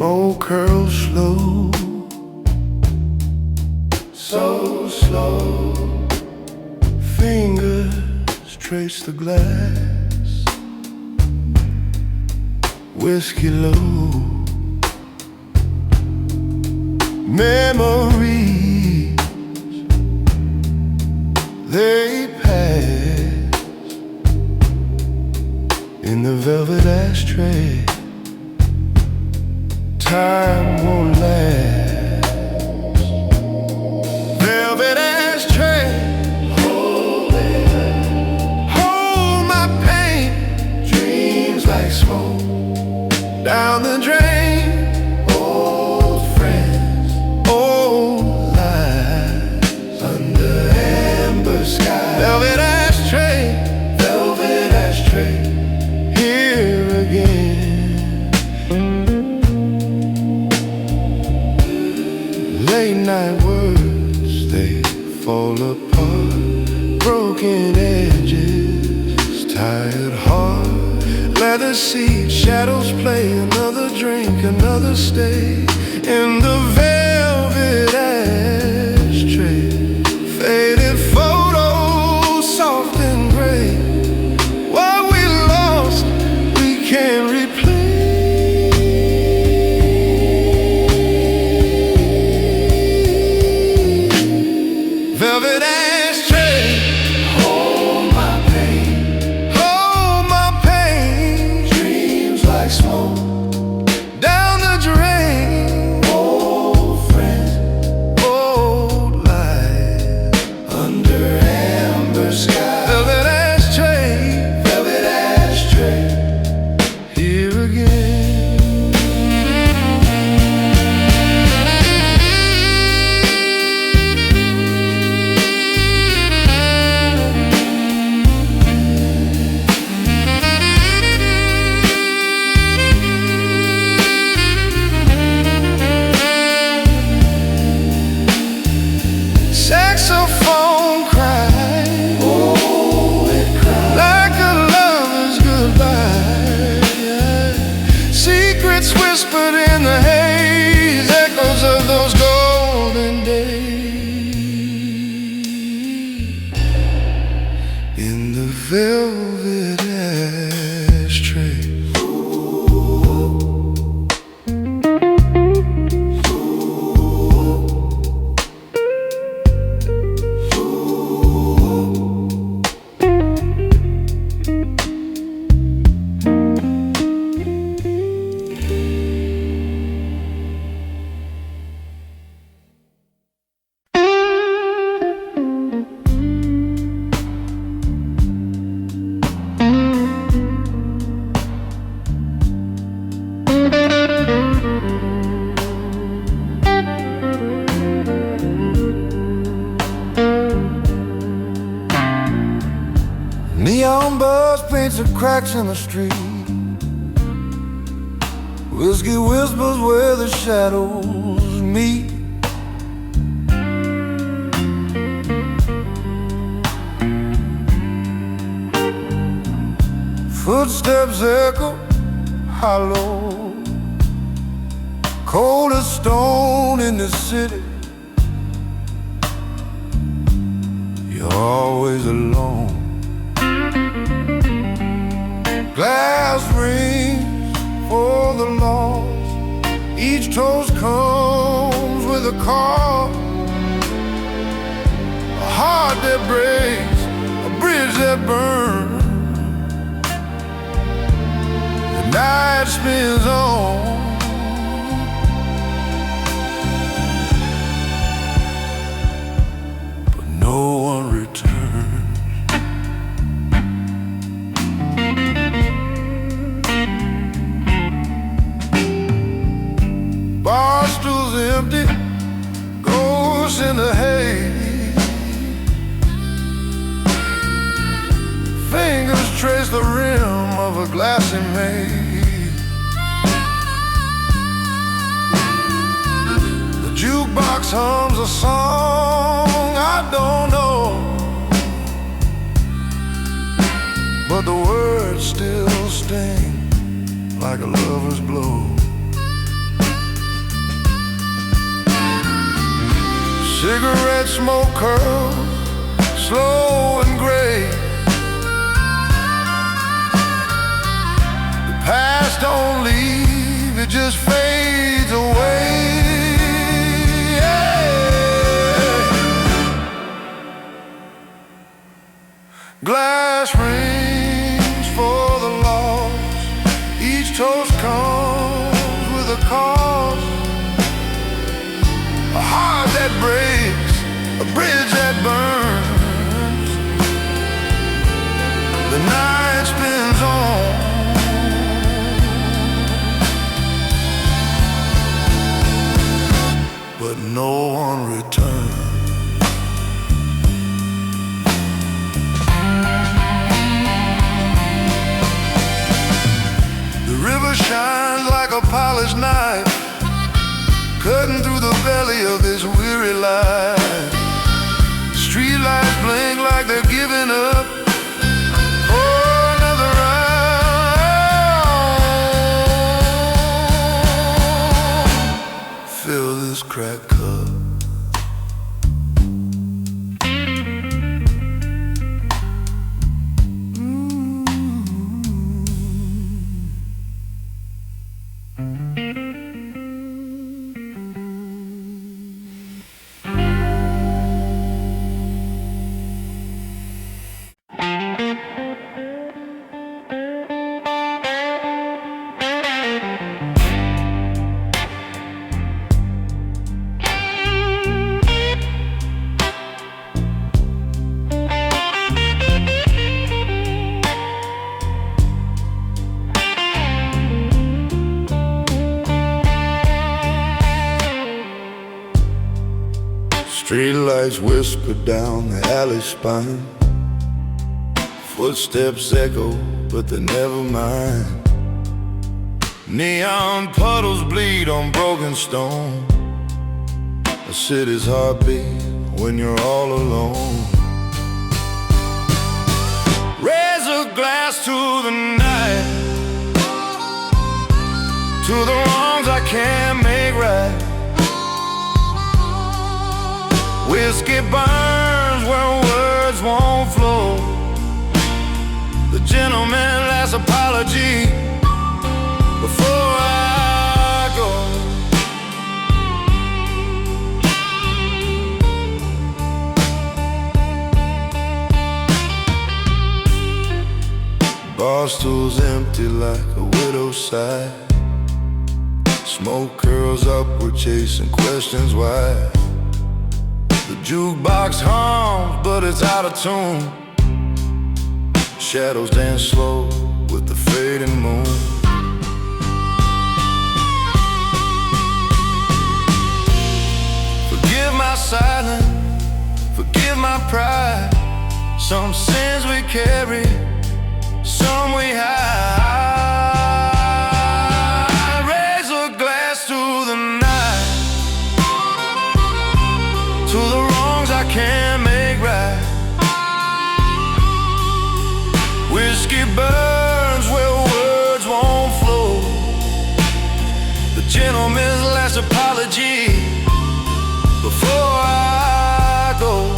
Smoke curls slow, so slow. Fingers trace the glass, whiskey low. Memories, they pass in the velvet ashtray. Time won't last. Velvet ashtray, hold my pain. Dreams like smoke down the drain. Old friends, old lies under amber skies. Velvet ashtray, here again. Late night words, they fall apart. Broken edges, tired heart. Leather seat, shadows play. Another drink, another stay in the velvet ashtray. Faded photos, soft and gray. What we lost, we can't replay. Velvet ashtray, hold my pain, hold my pain. Dreams like smoke down the drain. Old friends, old lies under amber skies. Velvet ashtray, here again. Saxophone cry, oh, it cried like a lover's goodbye. Secrets whispered in the haze, echoes of those golden days. In the velvet ashtray. Neon bus paints the cracks in the street. Whiskey whispers where the shadows meet. Footsteps echo hollow, cold as stone in the city. You're always alone. Glass rings for the lost. Each toast comes with a call. A heart that breaks, a bridge that burns. The night spins on, but no one returns. Bar stools empty, ghosts in the haze. Fingers trace the rim of a glassy maze. The jukebox hums a song I don't know, but the words still sting like a lover's blow. Cigarette smoke curls, slow and gray. The past don't leave, it just fades away. Glass rings for the lost. Each toast comes with a cost. A heart that breaks, a bridge that burns. The night spins on, but no one returns. The river shines like a polished knife, cutting through the belly of this weary life. Street lights blink like they're giving up for another round. Fill this cracked cup. Streetlights whisper down the alley spine. Footsteps echo, but they never mind. Neon puddles bleed on broken stone. A city's heartbeat when you're all alone. Raise a glass to the night, to the wrongs I can't make right. Whiskey burns where words won't flow. The gentleman last apology before I go. Bar stool's empty like a widow's sigh. Smoke curls up, we're chasing questions why. The jukebox hums, but it's out of tune. Shadows dance slow with the fading moon. Forgive my silence, forgive my pride. Some sins we carry, some we hide. Raise a glass to the night, to the wrongs I can't make right. Whiskey burns where words won't flow. The gentleman's last apology before I go.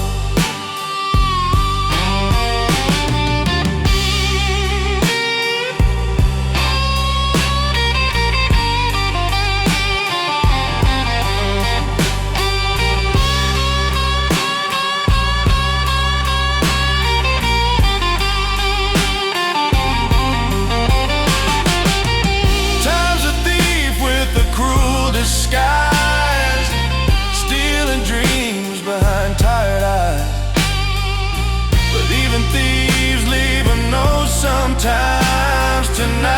Skies, stealing dreams behind tired eyes. But even thieves leave a note sometimes tonight.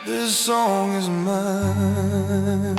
This song is mine.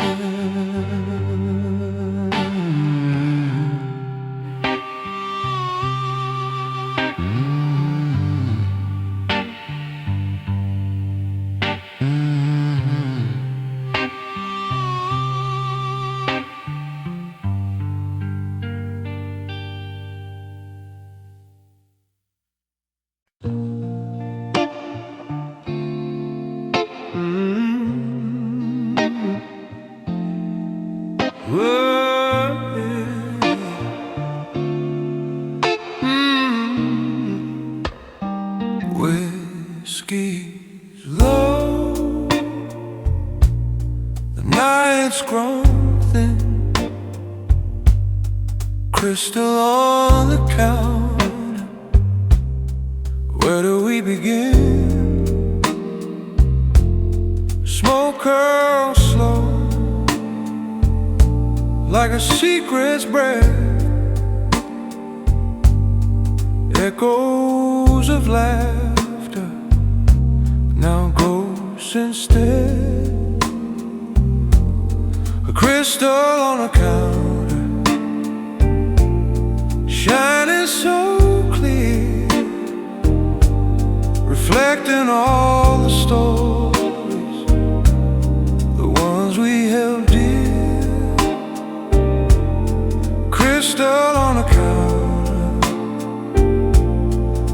whiskey's low, the night's grown thin, crystal on the counter. Where do we begin? Smoke curls slow, like a secret's breath, echoes of laughter, now ghosts instead. A crystal on a counter, shining so clear, reflecting all the stories, the ones we held dear. Crystal on a counter,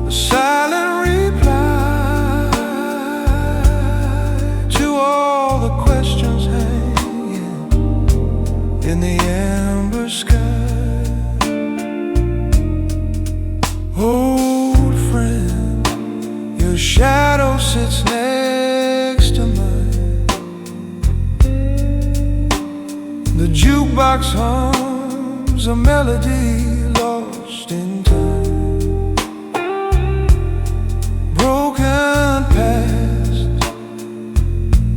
a silent reply to all the questions hanging in the amber sky. Old friend, your shadow sits next to mine. The jukebox hums a melody lost in time. Broken past,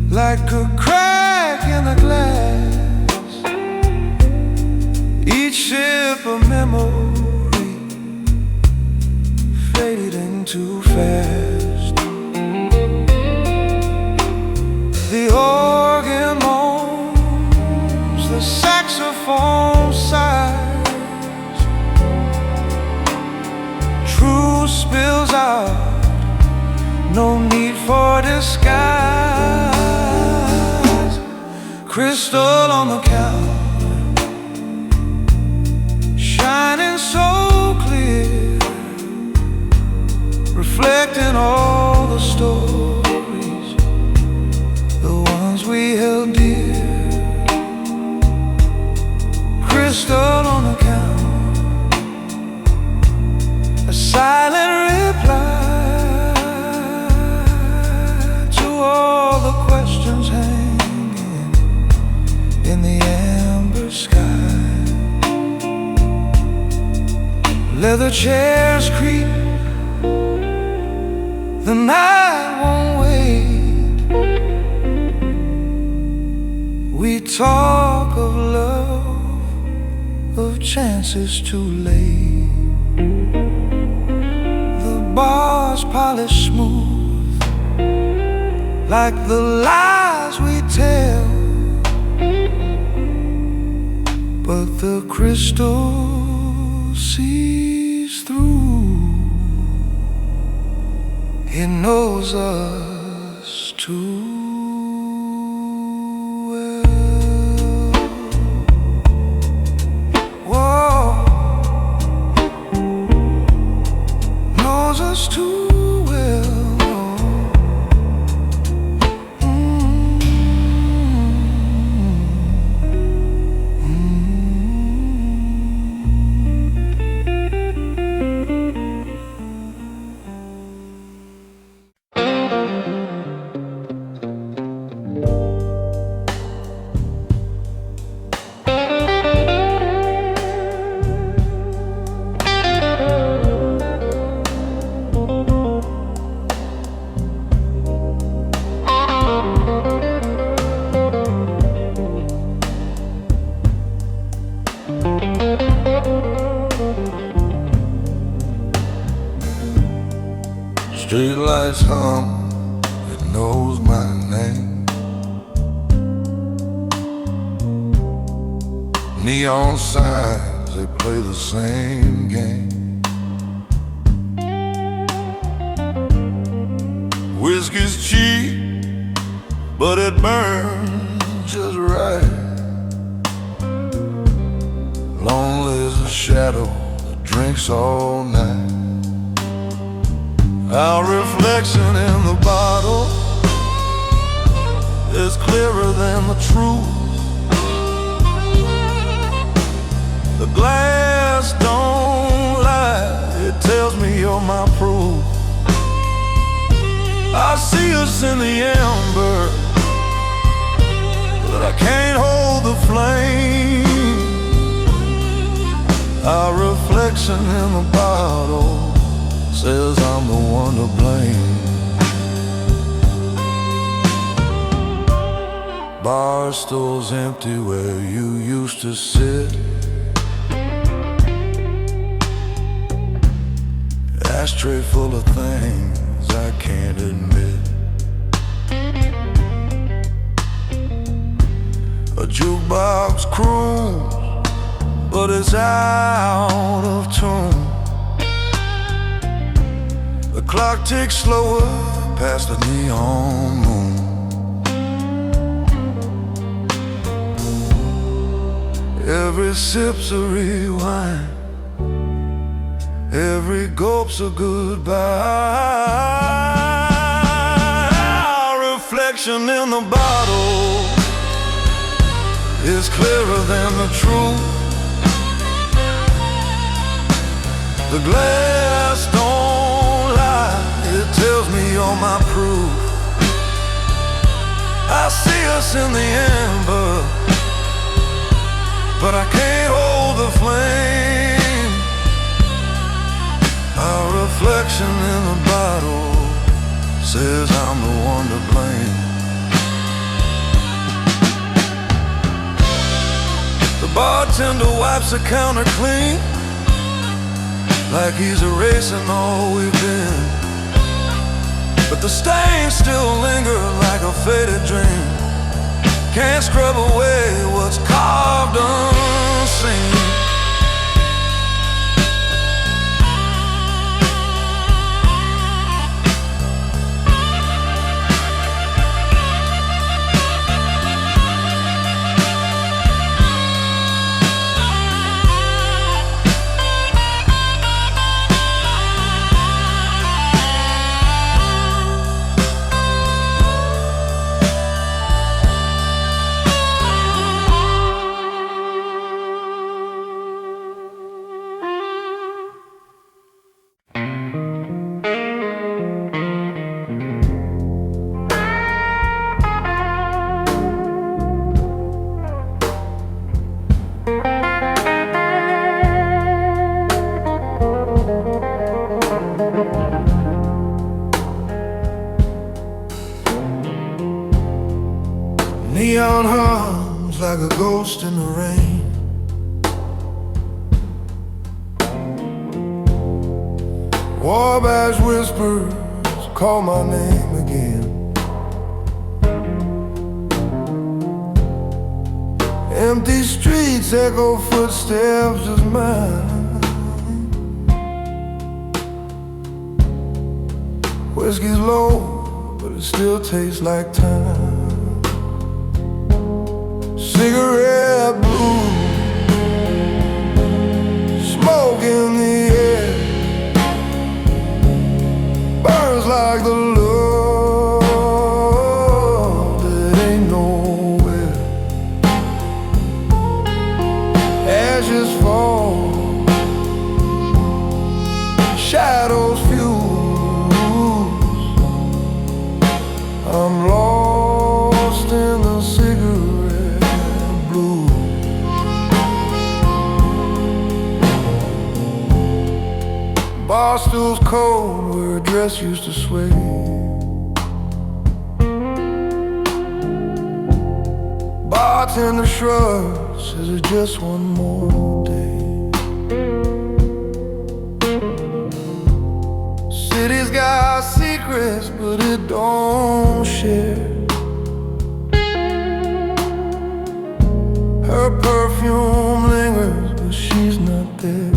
like a crack in the glass. Each sip a memory, fading too fast. The organ moans, the saxophone sighs, truth spills out, no need for disguise. Crystal on the counter, shining so clear, reflecting all the stories, the ones we held dear. Crystal on the counter, a silent reply to all the questions hanging in the amber sky. Leather chairs creak, the night won't wait. We talk of love, of chances too late. The bars polished smooth, like the lies we tell, but the crystal sees through. He knows us too well. Whoa, knows us too well. Streetlights hum, it knows my name. Neon signs, they play the same game. Whiskey's cheap, but it burns just right. Lonely as a shadow that drinks all night. Our reflection in the bottle is clearer than the truth. The glass don't lie, it tells me you're my proof. I see us in the amber, but I can't hold the flame. Our reflection in the bottle says I'm the one to blame. Bar stool's empty where you used to sit. Ashtray full of things I can't admit. A jukebox croons, but it's out of tune. The clock ticks slower past the neon moon. Every sip's a rewind, every gulp's a goodbye. Our reflection in the bottle is clearer than the truth. The glass don't lie, it tells me you're my proof. I see us in the amber, but I can't hold the flame. Our reflection in the bottle says I'm the one to blame. The bartender wipes the counter clean, like he's erasing all we've been. But the stains still linger like a faded dream. Can't scrub away what's carved unseen. Neon hums like a ghost in the rain. Wabash whispers call my name again. Empty streets echo footsteps of mine. Whiskey's low, but it still tastes like time. Cigarette blue, smoke in the air, burns like the love that ain't nowhere. Ashes fall, shadows fuse. I'm lost in the cigarette. Bar stool's cold where a dress used to sway. Bartender shrugs, says it's just one more day. City's got secrets, but it don't share. Her perfume lingers, but she's not there.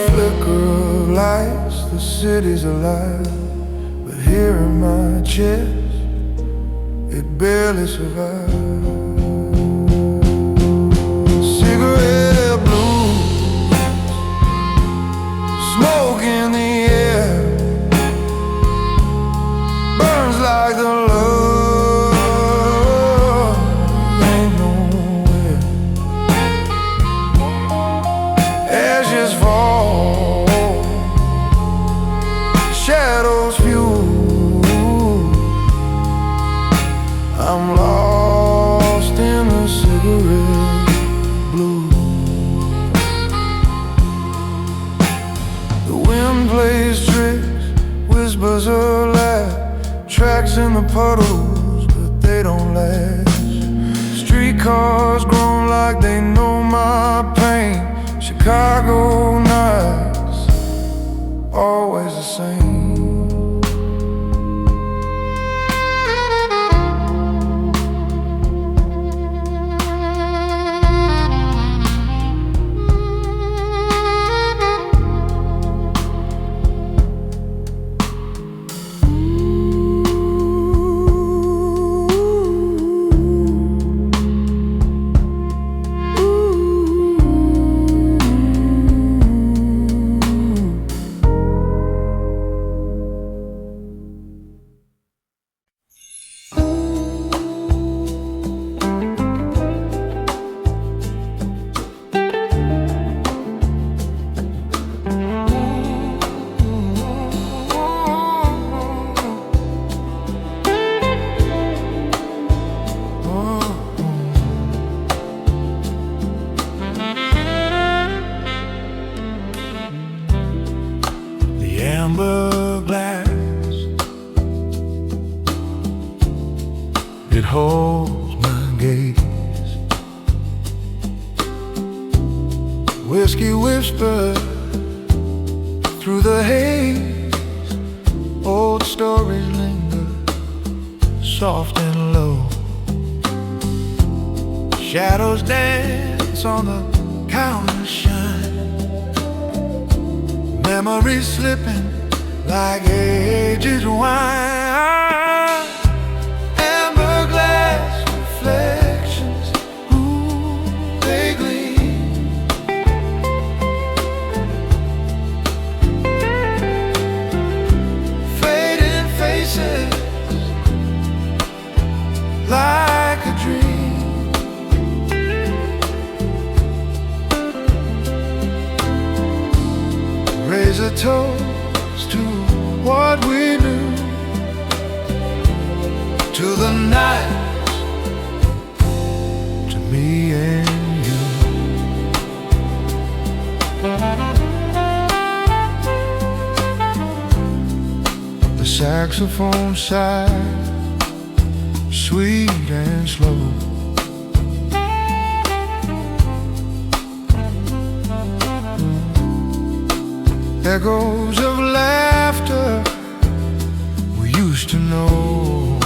Flicker of lights, the city's alive, but here in my chest, it barely survives. Cigarette blues, smoke in the air, burns like the love ain't nowhere. Ashes fall, plays tricks, whispers her laugh, tracks in the puddles, but they don't last. Streetcars groan like they know my pain. Chicago nights, always the same. Amber glass, it holds my gaze. Whiskey whisper through the haze. Old stories linger, soft and low. Shadows dance on the counter shine. Memories slipping like aged wine. Amber glass reflections, ooh, they gleam. Fading faces like a dream. Raise a toast to what we knew, to the night, to me and you. The saxophone sigh, sweet and slow. Echoes of laughter we used to know.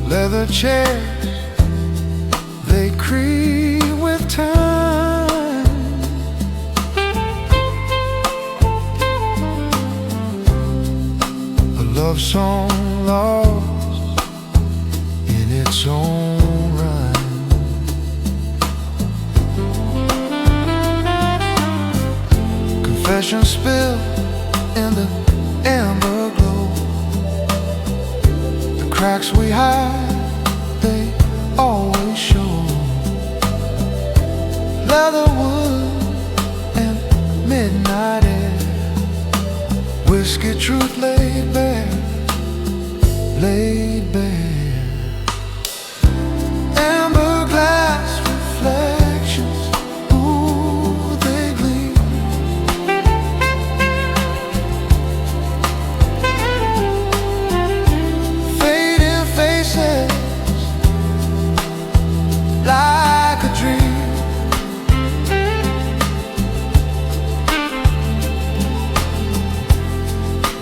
Leather chairs, they creak with time. A love song lost in its own rhyme. Confession spilled in the amber glow. The cracks we hide, they always show. Leatherwood and midnight air, whiskey truth laid bare, laid bare. Amber glass reflections, ooh, they gleam. Fading faces like a dream.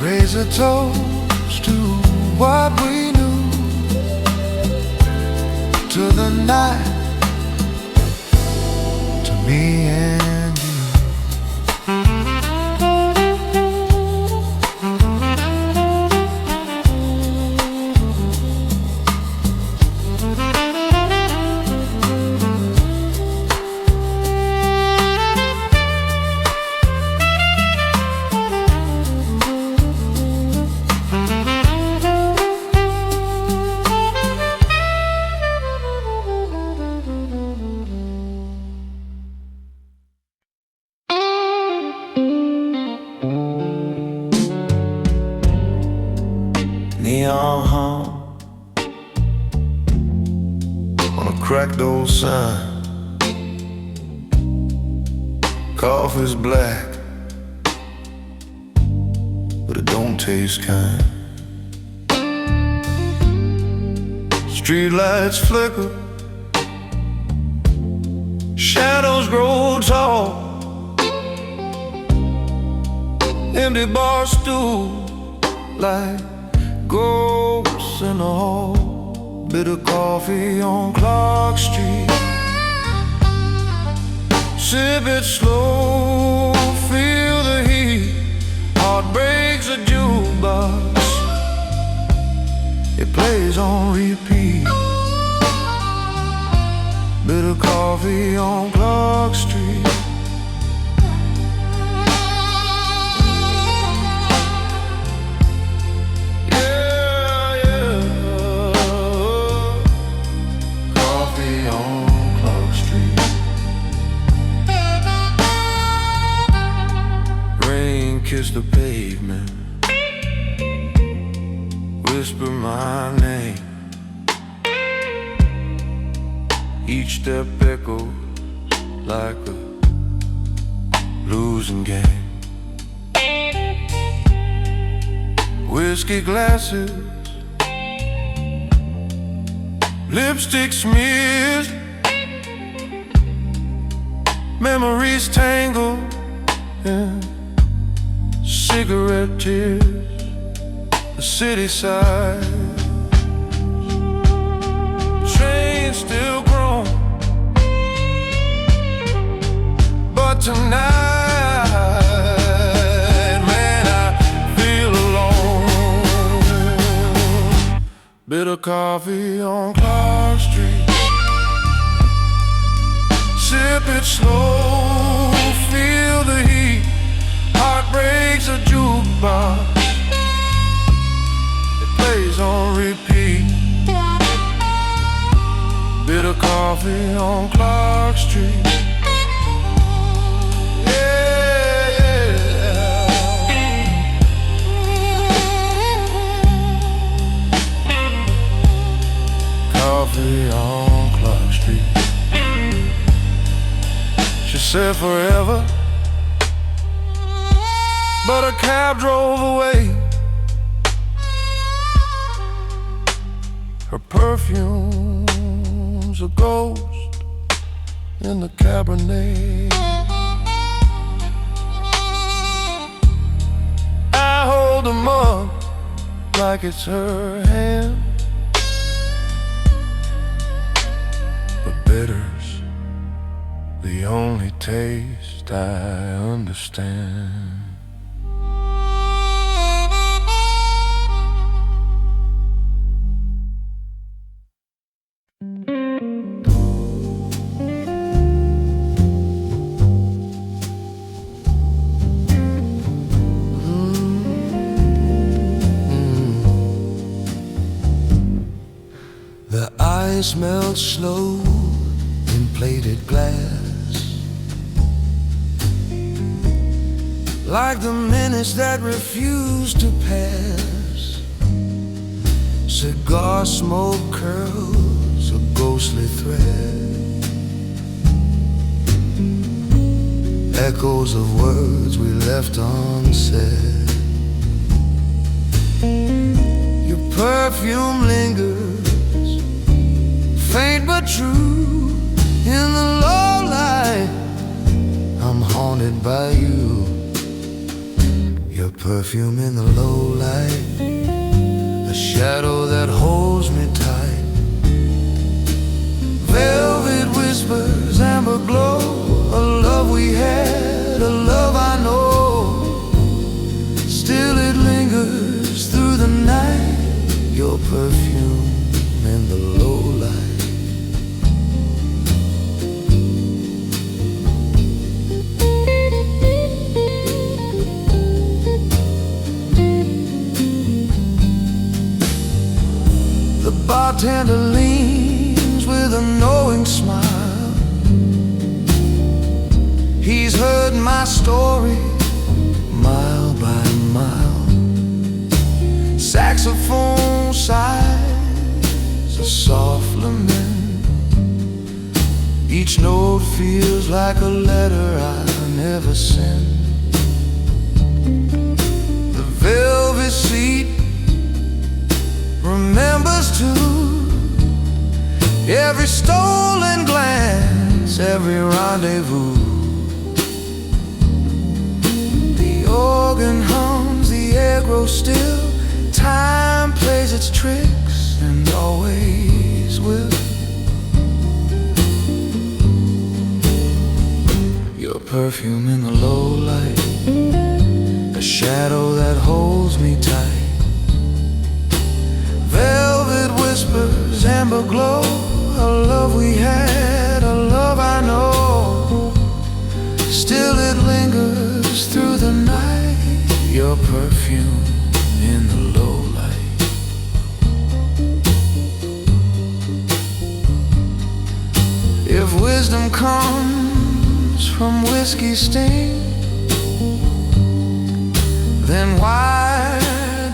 Raise a toast to what we knew, to the night, to me and you. Neon hum on a cracked old sign. Coffee's black, but it don't taste kind. Streetlights flicker, shadows grow tall. Empty bar stool like ghosts in the hall. Bitter coffee on Clark Street. Sip it slow, feel the heat. Heart breaks a jukebox, it plays on repeat. Bitter coffee on Clark Street. Kiss the pavement, whisper my name. Each step echoes like a losing game. Whiskey glasses, lipstick smears, memories tangled in cigarette tears. The city side, train still grown, but tonight, man, I feel alone. Bitter coffee on Clark Street. Sip it slow, feel the heat. Heart breaks a jukebox, it plays on repeat. Bitter coffee on Clark Street. Yeah, yeah. Coffee on Clark Street. She said forever, but a cab drove away. Her perfume's a ghost in the Cabernet. I hold the mug like it's her hand, but bitter's the only taste I understand. The ice melts slow in plated glass, like the minutes that refuse to pass. Cigar smoke curls a ghostly thread, echoes of words we left unsaid. Your perfume lingers, faint but true, in the low light. I'm haunted by you. Your perfume in the low light, a shadow that holds me tight. Velvet whispers, amber glow, a love we had, a love I know. Still it lingers through the night. Your perfume in the low light. The bartender leans with a knowing smile. He's heard my story mile by mile. Saxophone sighs a soft lament. Each note feels like a letter I never sin. The velvet seat remembers too every stolen glance, every rendezvous. The organ hums, the air grows still. Time plays its tricks and always will. Your perfume in the low light, a shadow that holds me tight. Velvet whispers, amber glow, a love we had, a love I know. Still it lingers through the night. Your perfume in the low light. If wisdom comes from whiskey's sting, then why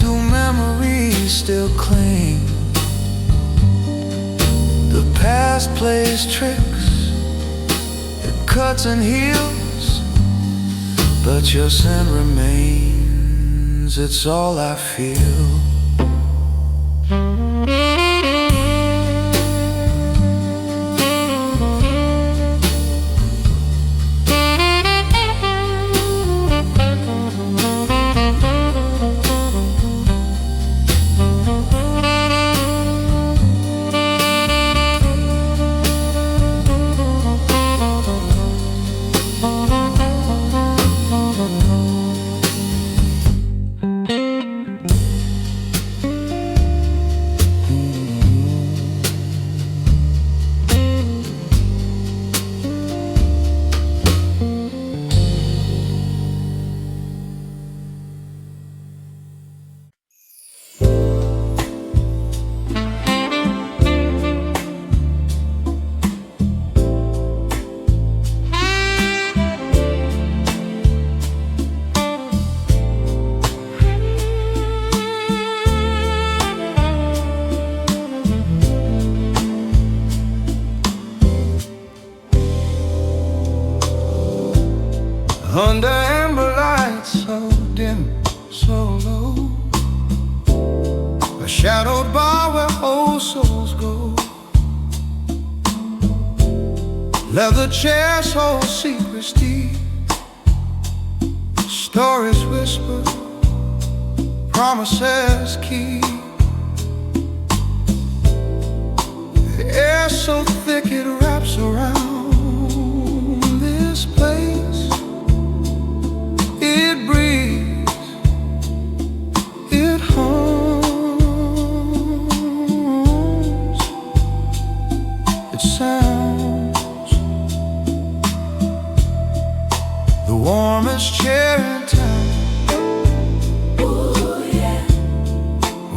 do memories still cling? The past plays tricks, it cuts and heals, but your scent remains, it's all I feel. Under amber lights so dim, so low, a shadowed bar where old souls go. Leather chairs hold secrets deep, stories whisper, promises keep. The air so thick it wraps around this place. It breathes, it hums, it sounds. The warmest chair in town. Ooh, yeah.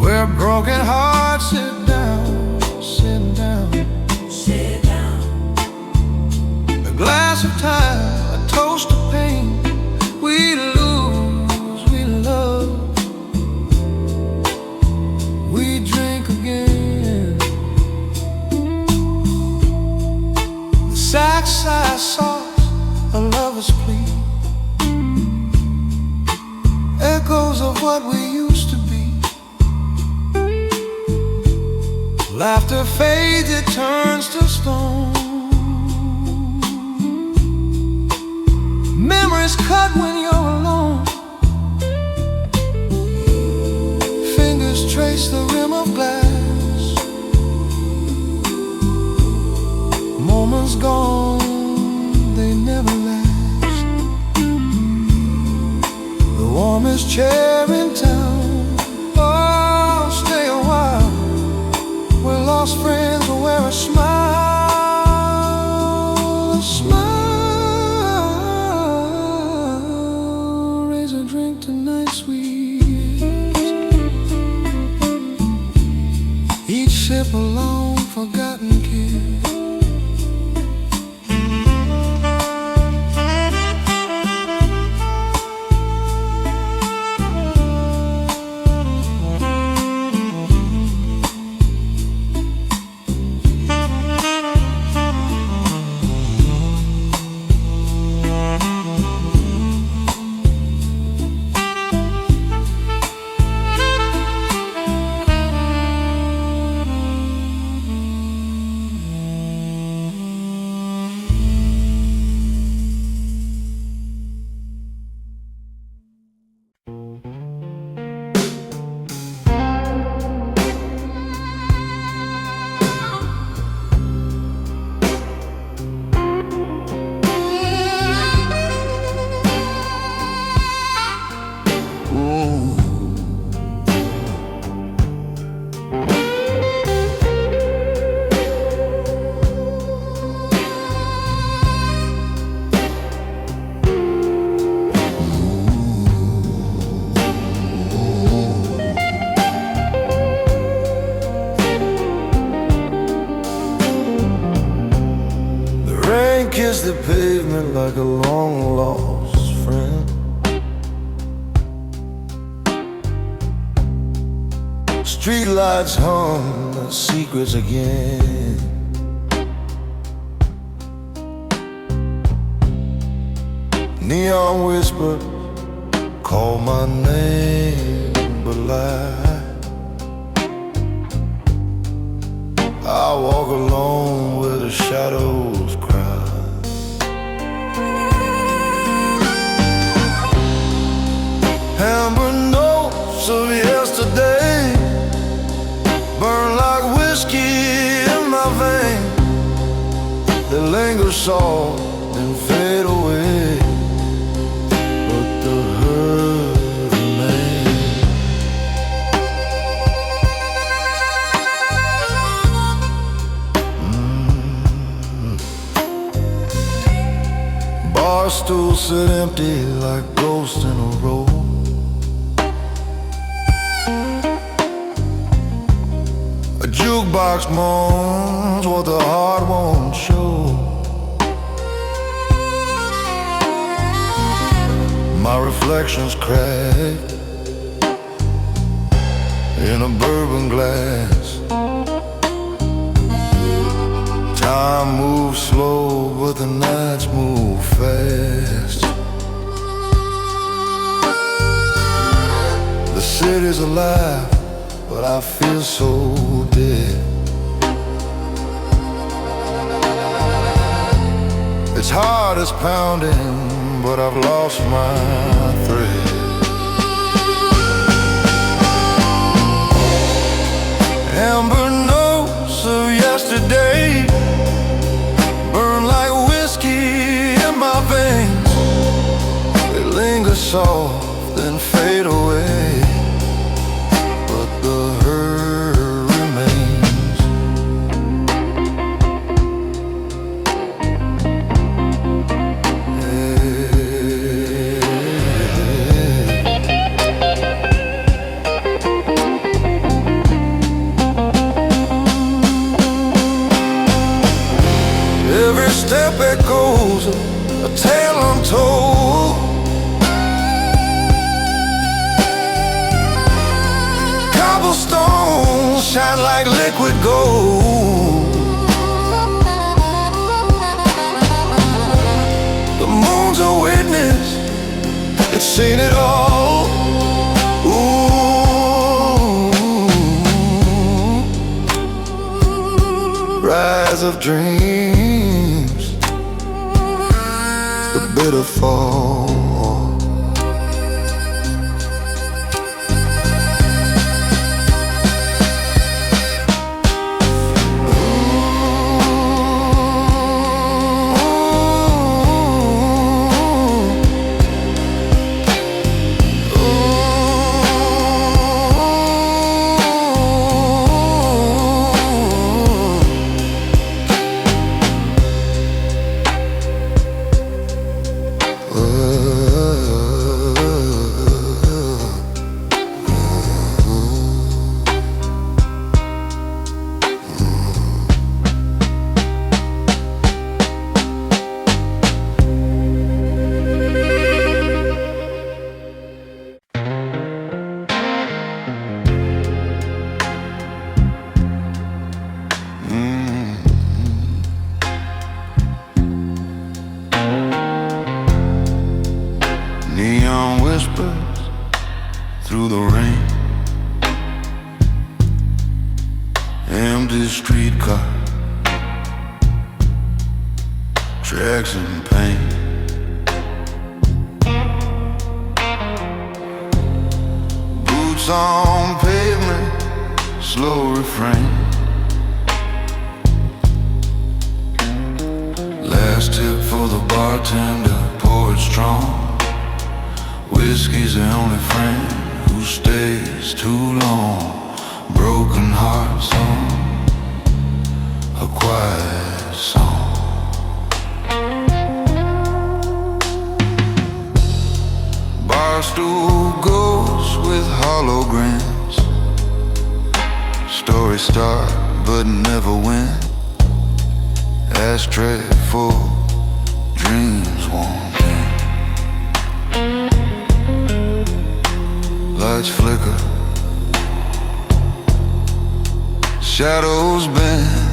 Where broken hearts sit down, sit down, sit down. A glass of time, a toast of pain. We lose, we love, we drink again. The sax sighs soft, a lover's plea, echoes of what we used to be. Laughter fades, it turns to stone. Memories cut when you're alone. Fingers trace the rim of glass. Moments gone, they never last. The warmest chair in town. Oh, stay a while. We're lost friends, we'll wear a smile, a smile. Tonight, sweet. Each sip a long forgotten kiss. kiss the pavement like a long-lost friend. Streetlights hum the secrets again. Neon whisper, call my name, but lie. I walk alone where the shadows cry. Amber notes of yesterday burn like whiskey in my veins. They linger soft and fade away, but the hurt remains. Bar stools sit empty like ghosts in a row. A jukebox moans what the heart won't show. My reflection's cracked in a bourbon glass. Time moves slow, but the nights move fast. The city's alive, but I feel so dead. Its heart is pounding, but I've lost my thread. Amber notes of yesterday burn like whiskey in my veins. They linger soft and fade away, but the hurt remains. Every step echoes a tale untold. Cobblestones shine like liquid gold. The moon's a witness, it's seen it all. Ooh, rise of dreams, the bitter fall. Neon whispers through the rain. Empty streetcar, tracks in pain. Boots on pavement, slow refrain. Last tip for the bartender, pour it strong. Whiskey's the only friend who stays too long. Broken heart song, a quiet song. Barstool ghosts with holograms. Stories start but never win. Ashtray full, dreams won't end. Lights flicker, shadows bend.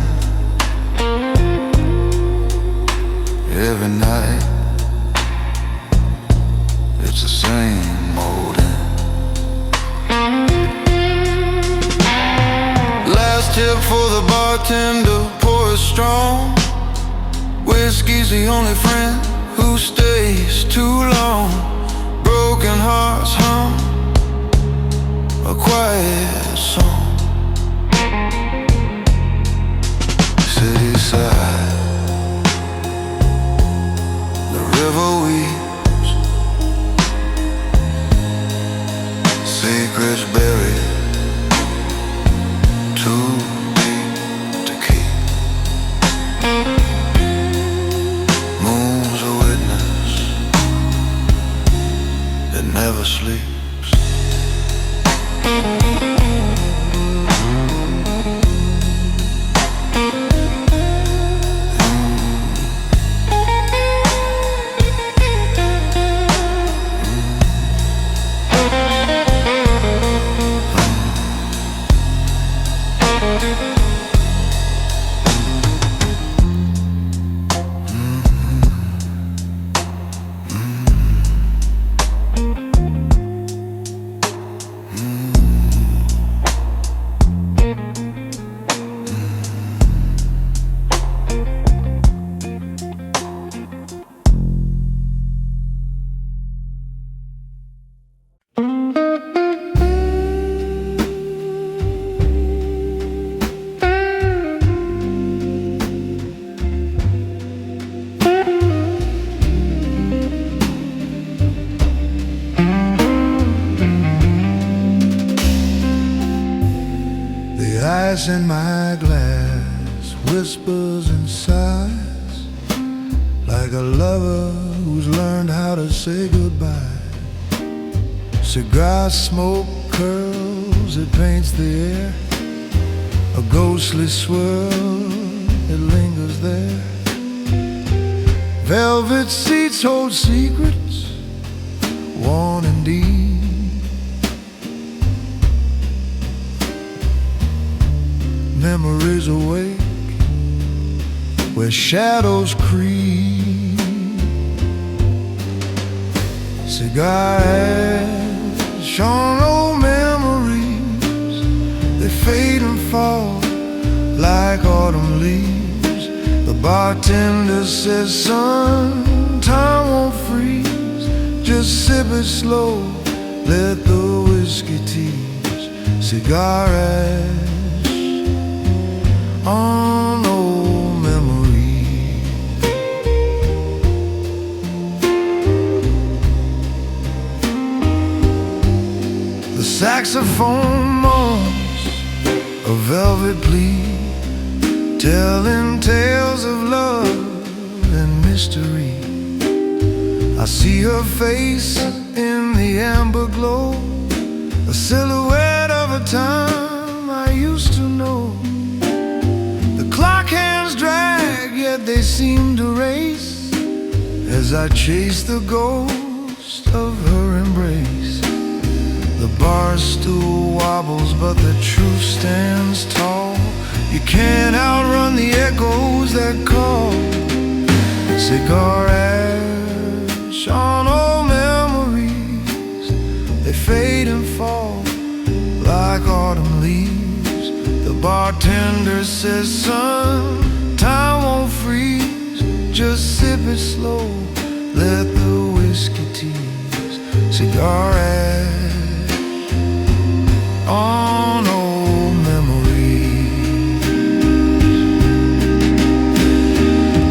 Every night it's the same old end. Last tip for the bartender, pour it strong. Whiskey's the only friend who stays too long. Broken hearts hum a quiet song. City side, the river weeps, secrets buried too deep to keep. Moon's a witness that never sleeps. Ice in my glass whispers and sighs, like a lover who's learned how to say goodbye. Cigar smoke curls, it paints the air, a ghostly swirl, it lingers there. Velvet seats hold secrets, worn and deep. Memories awake where shadows creep. Cigar ash on old memories, they fade and fall like autumn leaves. The bartender says, son, time won't freeze, just sip it slow, let the whiskey tease. Cigar ash on old memories. The saxophone moans a velvet plea, telling tales of love and mystery. I see her face in the amber glow, a silhouette of a time I used to know. Clock hands drag, yet they seem to race as I chase the ghost of her embrace. The bar stool wobbles, but the truth stands tall. You can't outrun the echoes that call. Cigar ash on old memories, they fade and fall like autumn leaves. The bartender says, son, time won't freeze, just sip it slow, let the whiskey tease. Cigar ash on old memories.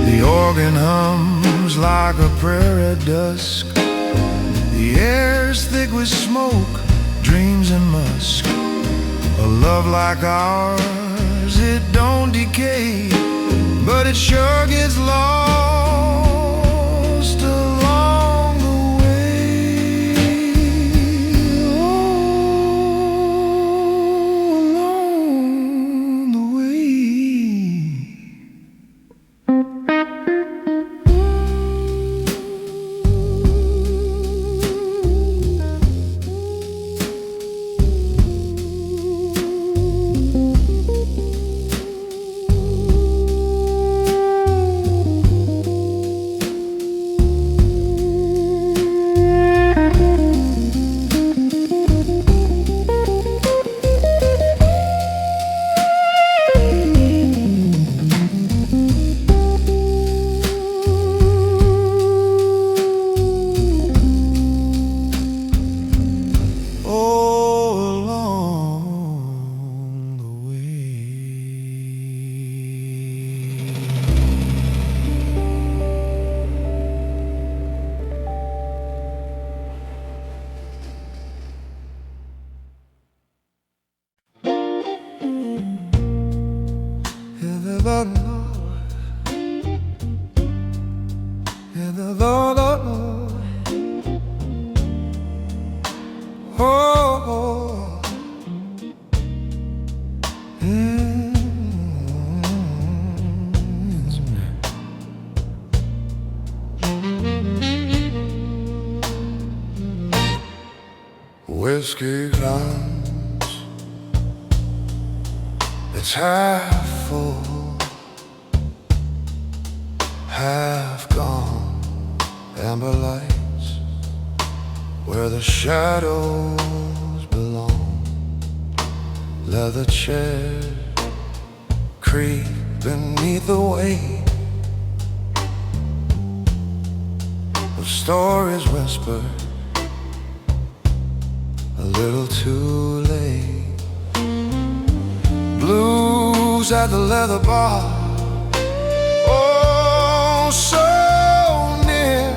The organ hums like a prayer at dusk, the air's thick with smoke, dreams and musk. A love like ours, it don't decay, but it sure gets lost along the way. Oh, along the way. Lord, Lord, Lord. Oh, Whiskey glass, it's half full, half gone. Amber lights where the shadows belong. Leather chairs creak beneath the weight of stories whispered a little too late. Blues at the leather bar, oh, so near.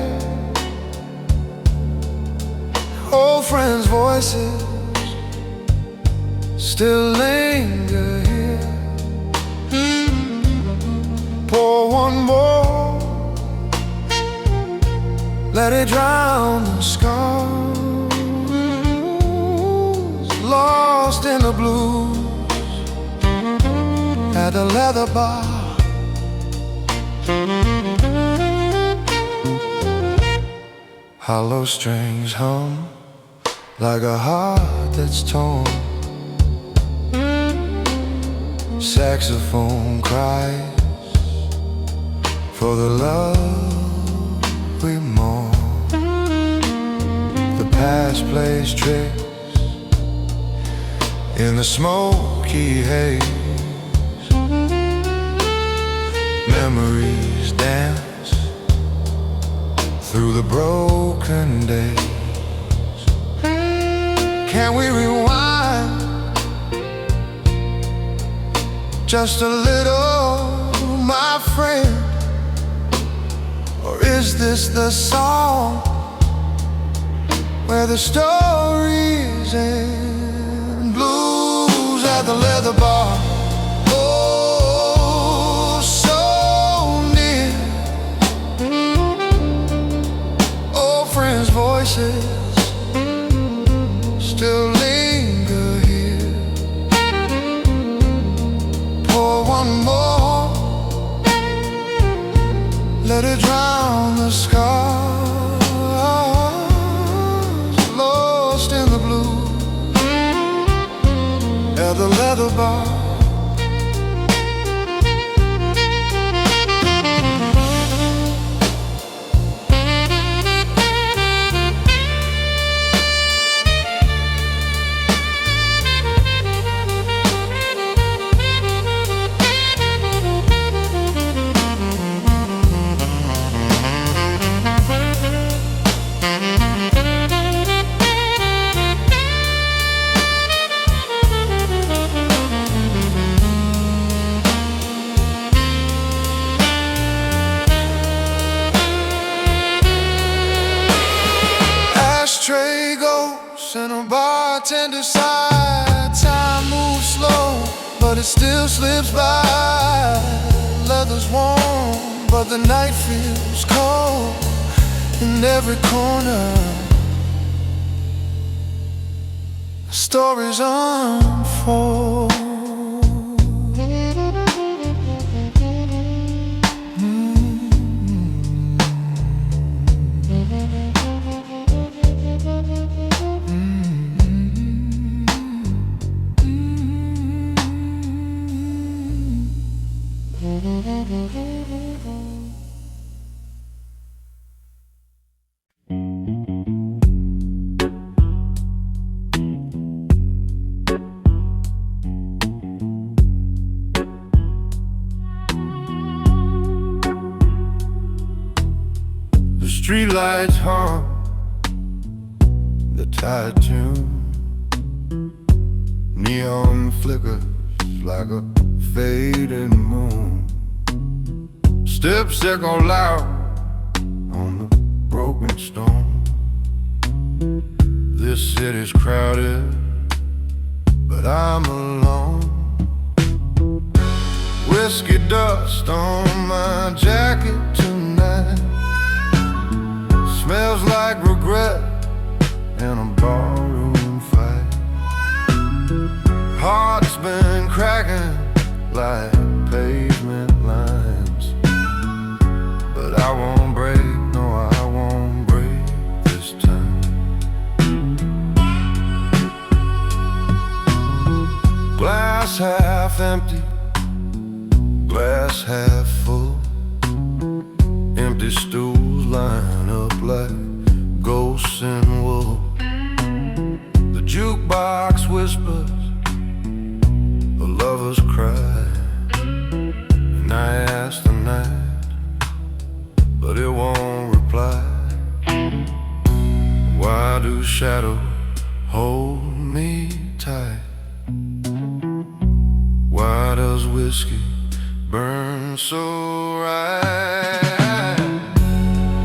Old friends' voices still linger here. Pour one more, let it drown the scars. Lost in the blues at the leather bar. Hollow strings hum like a heart that's torn. Saxophone cries for the love we mourn. The past plays tricks in the smoky haze. Memories dance through the broken days. Can we rewind just a little, my friend? Or is this the song where the stories end? Blues at the leather bar, oh, so near. Old friends' voices still linger here. Pour one more, let it drown the scars. Lost in the blue at the leather bar. Ashtray goes and a bartender side. Time moves slow, but it still slips by. Leather's warm, but the night feels cold. In every corner, stories unfold. The streetlights hum the tired tune. Neon flickers like a fading moon. Steps echo loud on the broken stone. This city's crowded, but I'm alone. Whiskey dust on my jacket tonight. I won't break, no, I won't break this time. Glass half empty, glass half full. Empty stools line up like ghosts in wool. The jukebox whispers, a lover's cry. And I ask the night, but it won't reply. Why do shadows hold me tight? Why does whiskey burn so right?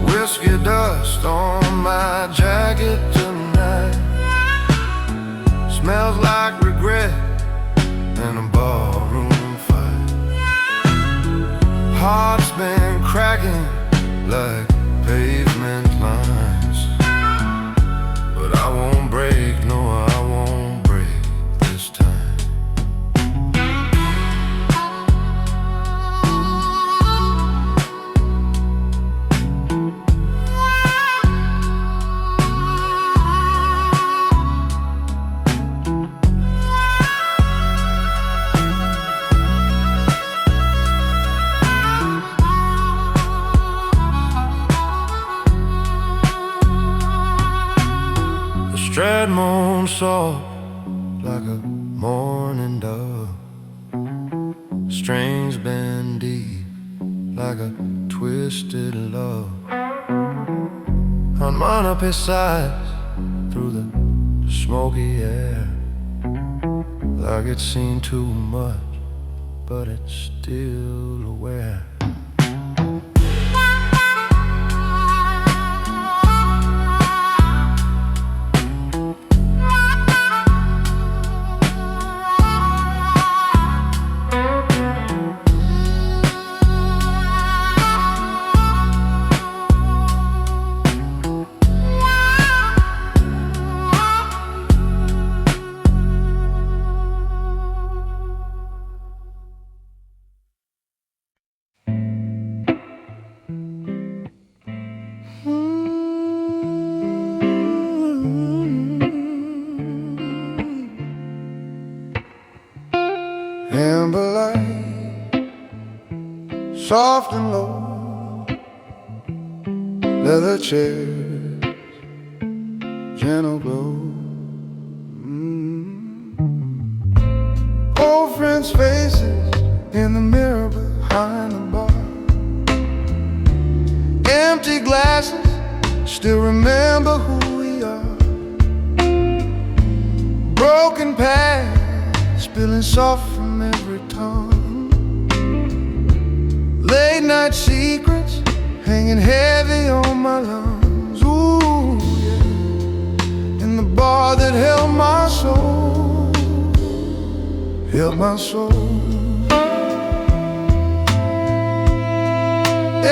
Whiskey dust on my jacket tonight. Smells like regret and a ballroom fight. Heart's been cracking like pavement lines. But I won't break, no, I won't break this time. Strad moan soft like a morning dove. Strings bend deep like a twisted love. On Monopy sighs through the smoky air, like it's seen too much, but it's still aware. Amber light, soft and low, leather chairs, gentle glow. Old friends' faces in the mirror behind the bar. Empty glasses still remember who we are. Broken past spilling soft from every tongue. Late night secrets hanging heavy on my lungs. Ooh, yeah. In the bar that held my soul, held my soul.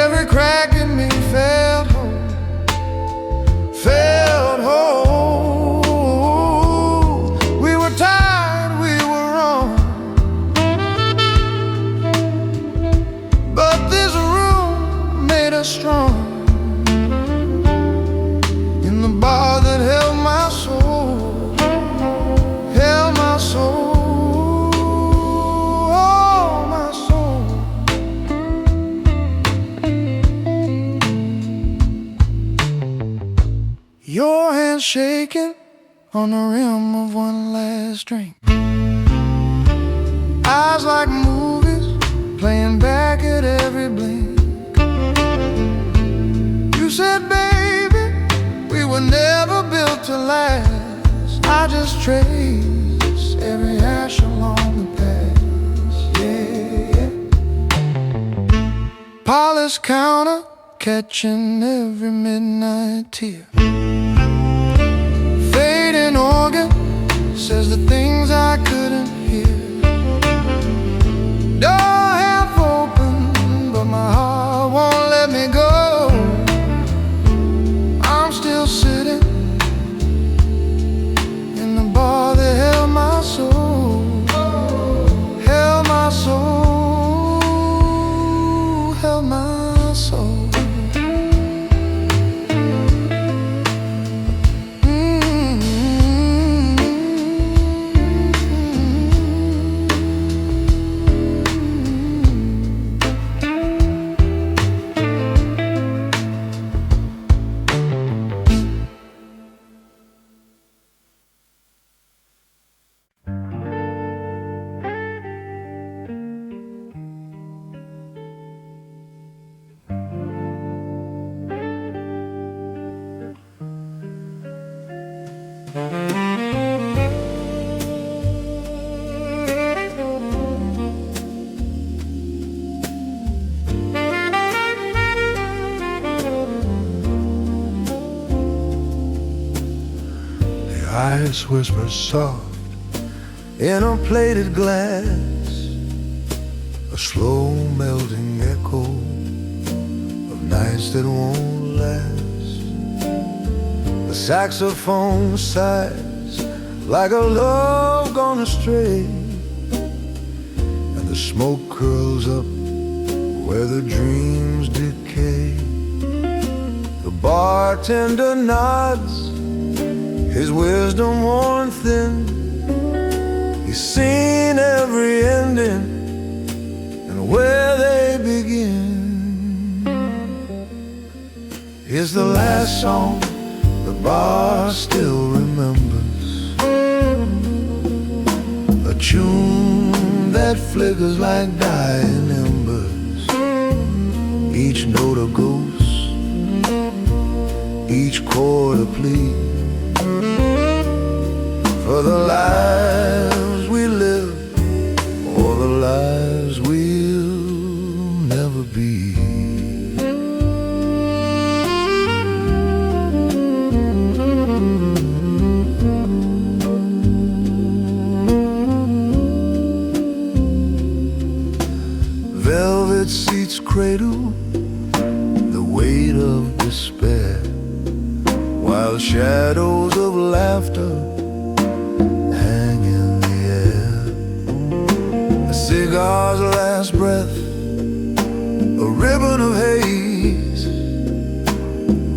Every crack in me felt whole, felt whole. We were tired, we were wrong, but this room made us strong. In the bar that held my soul, held my soul, oh, my soul. Your hand shaking on the rim of one last drink. Eyes like movies playing back at every blink. You said, baby, we were never built to last. I just trace every ash along the past, yeah. Polished counter catching every midnight tear. Fading organ says the things I couldn't hear. Door half open, but my heart won't let me go. I'm still sitting in the bar that held my soul, held my soul, held my soul. Ice whispers soft in a plated glass, a slow melting echo of nights that won't last. The saxophone sighs like a love gone astray, and the smoke curls up where the dreams decay. The bartender nods, his wisdom worn thin. He's seen every ending and where they begin. Here's the last song the bar still remembers, a tune that flickers like dying embers. Each note a ghost, each chord a plea, for the lives we live, or the lives we'll never be. Velvet seats cradle the weight of despair, while shadows of laughter hang in the air. A cigar's last breath, a ribbon of haze,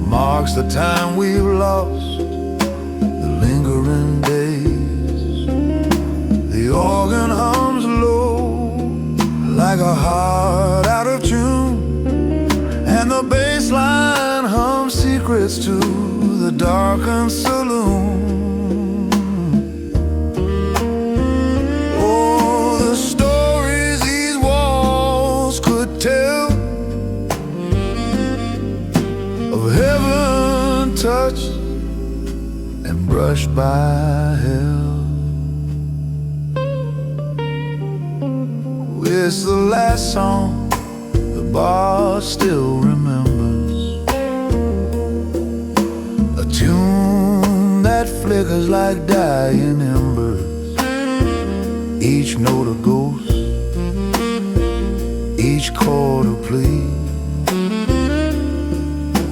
marks the time we've lost, the lingering days. The organ hums low like a heart out of tune, and the bass line hums secrets to the darkened saloon. Oh, the stories these walls could tell, of heaven touched and brushed by hell. It's the last song the bar still remembers, a tune that flickers like dying embers. Each note a ghost, each chord a plea,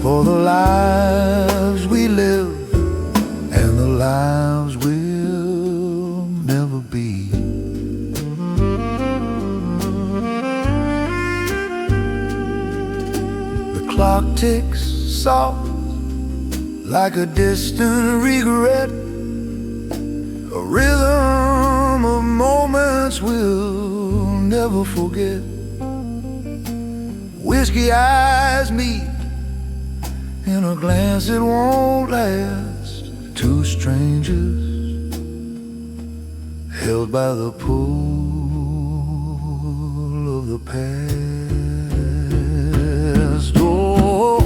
for the lives we live and the lives we'll never be. The clock ticks soft like a distant regret, a rhythm of moments we'll never forget. Whiskey eyes meet in a glance that won't last. Two strangers held by the pull of the past. Oh,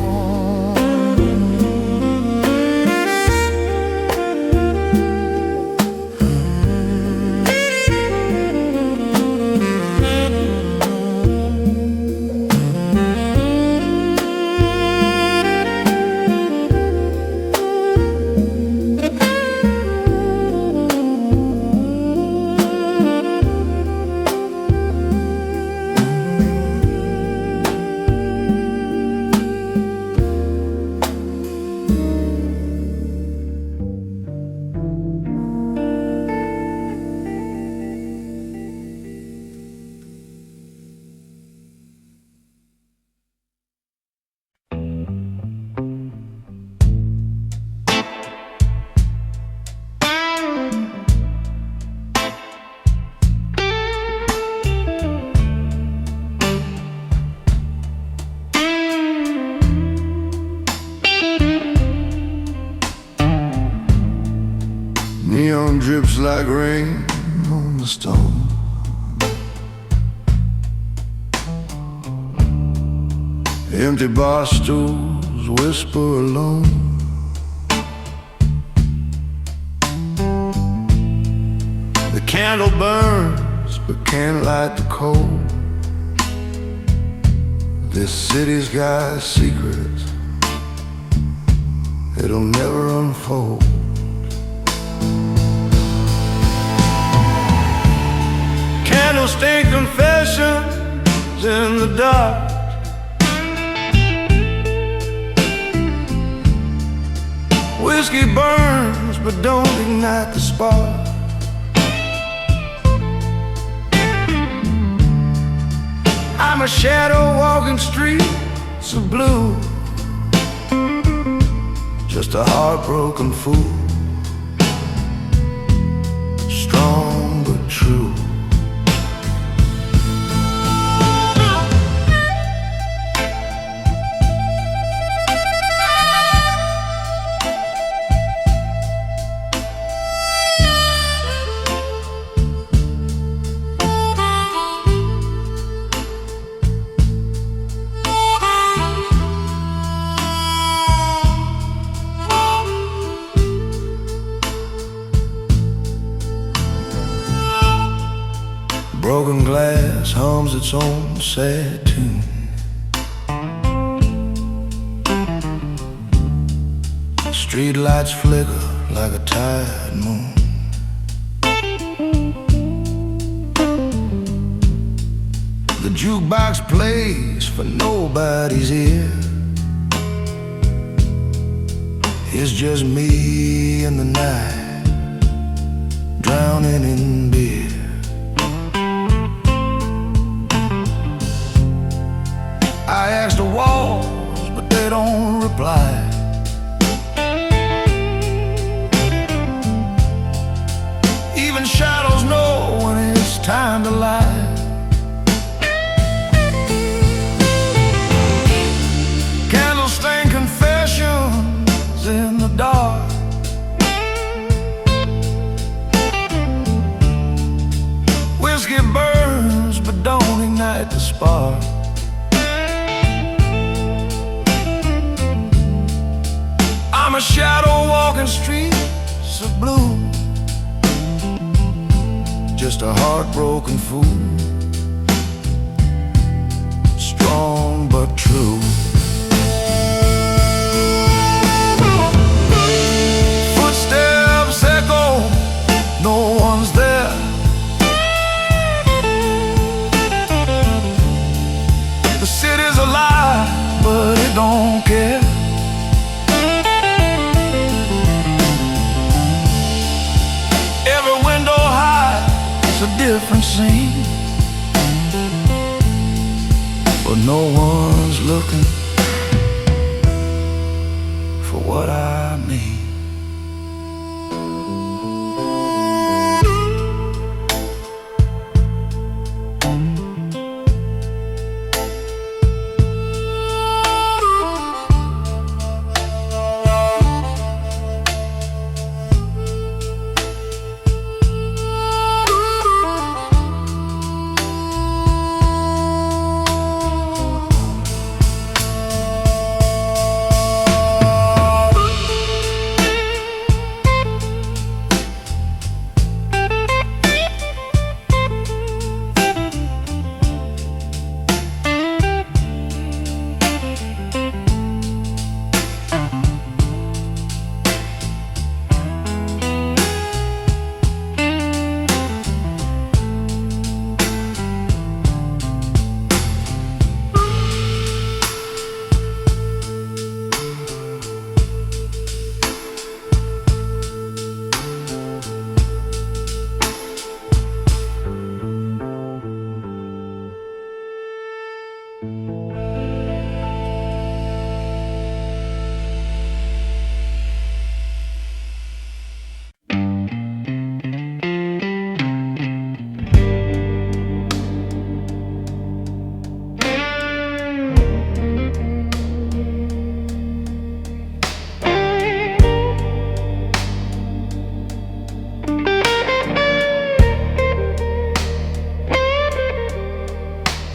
neon drips like rain on the stone. Empty bar stools whisper alone. candle burns but can't light the cold. This city's got secrets it'll never unfold. Candle stained confessions in the dark. Whiskey burns but don't ignite the spark. I'm a shadow walking streets of blue, just a heartbroken fool, strong but true. Broken glass hums its own sad tune. Street lights flicker like a tired moon. The jukebox plays for nobody's ear. It's just me and the night, drowning in beer. I ask the walls, but they don't reply. Even shadows know when it's time to lie. Candle stained confessions in the dark. Whiskey burns, but don't ignite the spark. I'm a shadow walking streets of blue, just a heartbroken fool, strong but true. Footsteps echo, no one's there. The city's alive, but it don't care. A different scene, but no one's looking for what I mean.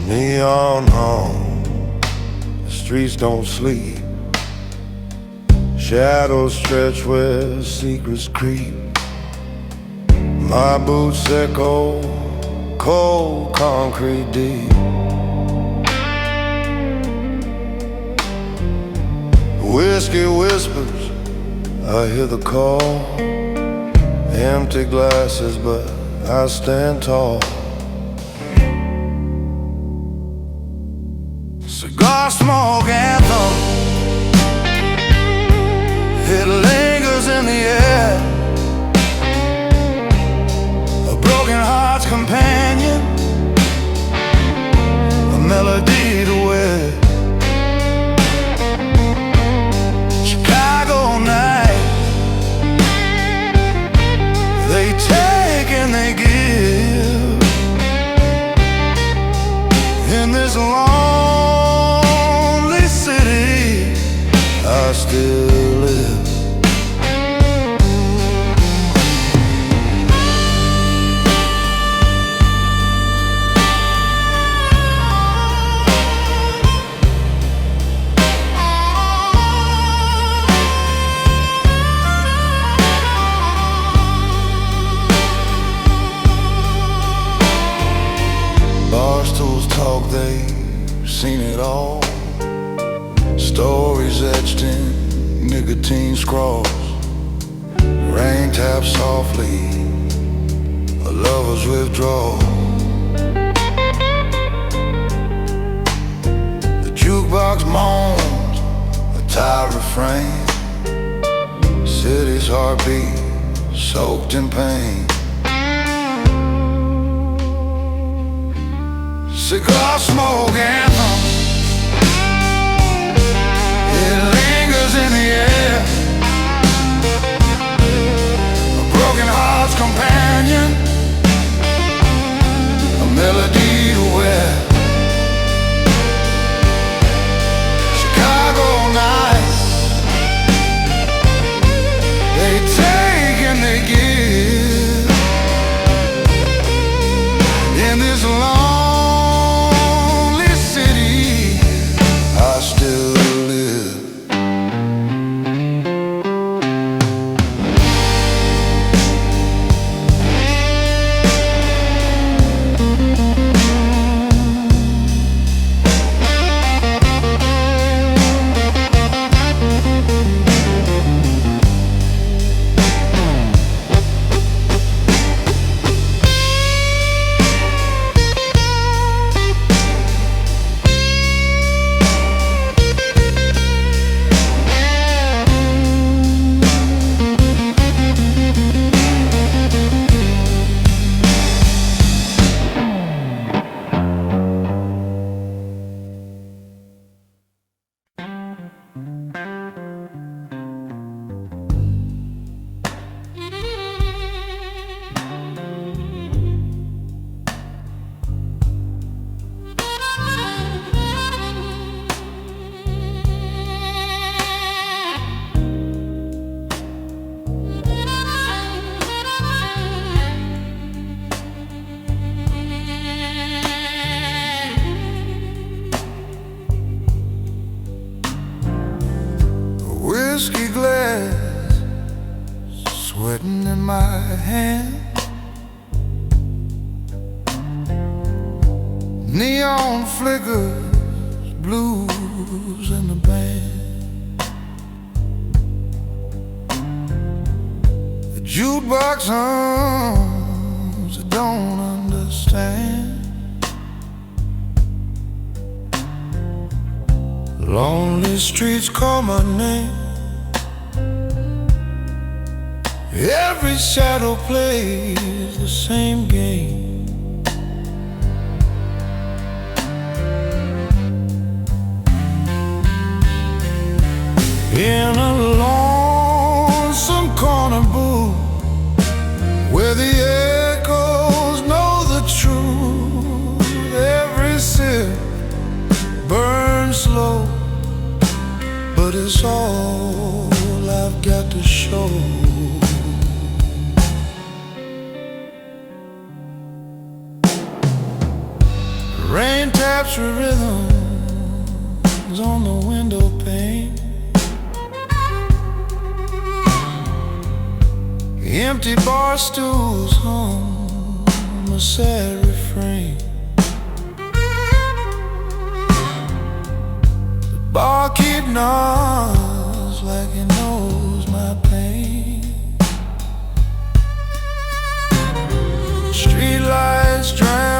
Neon home, the streets don't sleep. Shadows stretch where secrets creep. My boots echo cold concrete deep. Whiskey whispers, I hear the call. Empty glasses, but I stand tall. Cigar smoke anthem, it lingers in the air. A broken heart's companion, a melody to wear. Chicago night, they take and they give. In this lonely city, I still live. Barstools talk, they've seen it all. Stories etched in nicotine scrawls. Rain taps softly, a lover's withdrawal. The jukebox moans a tired refrain. City's heartbeat soaked in pain. Cigar smoke anthem, it lingers in the air. A broken heart's companion, a melody to wear. Chicago nights, they take and they give. In this lonely city, I still live. Whiskey glass sweating in my hand. Neon flickers, blues in the band. The jukebox hums, I don't understand. Lonely streets call my name. Every shadow plays the same game. In a lonesome corner booth, where the echoes know the truth. Every sip burns slow, but it's all I've got to show. Rain taps for rhythms on the window pane. empty bar stools hum a sad refrain. The barkeep nods like he knows my pain. Streetlights drown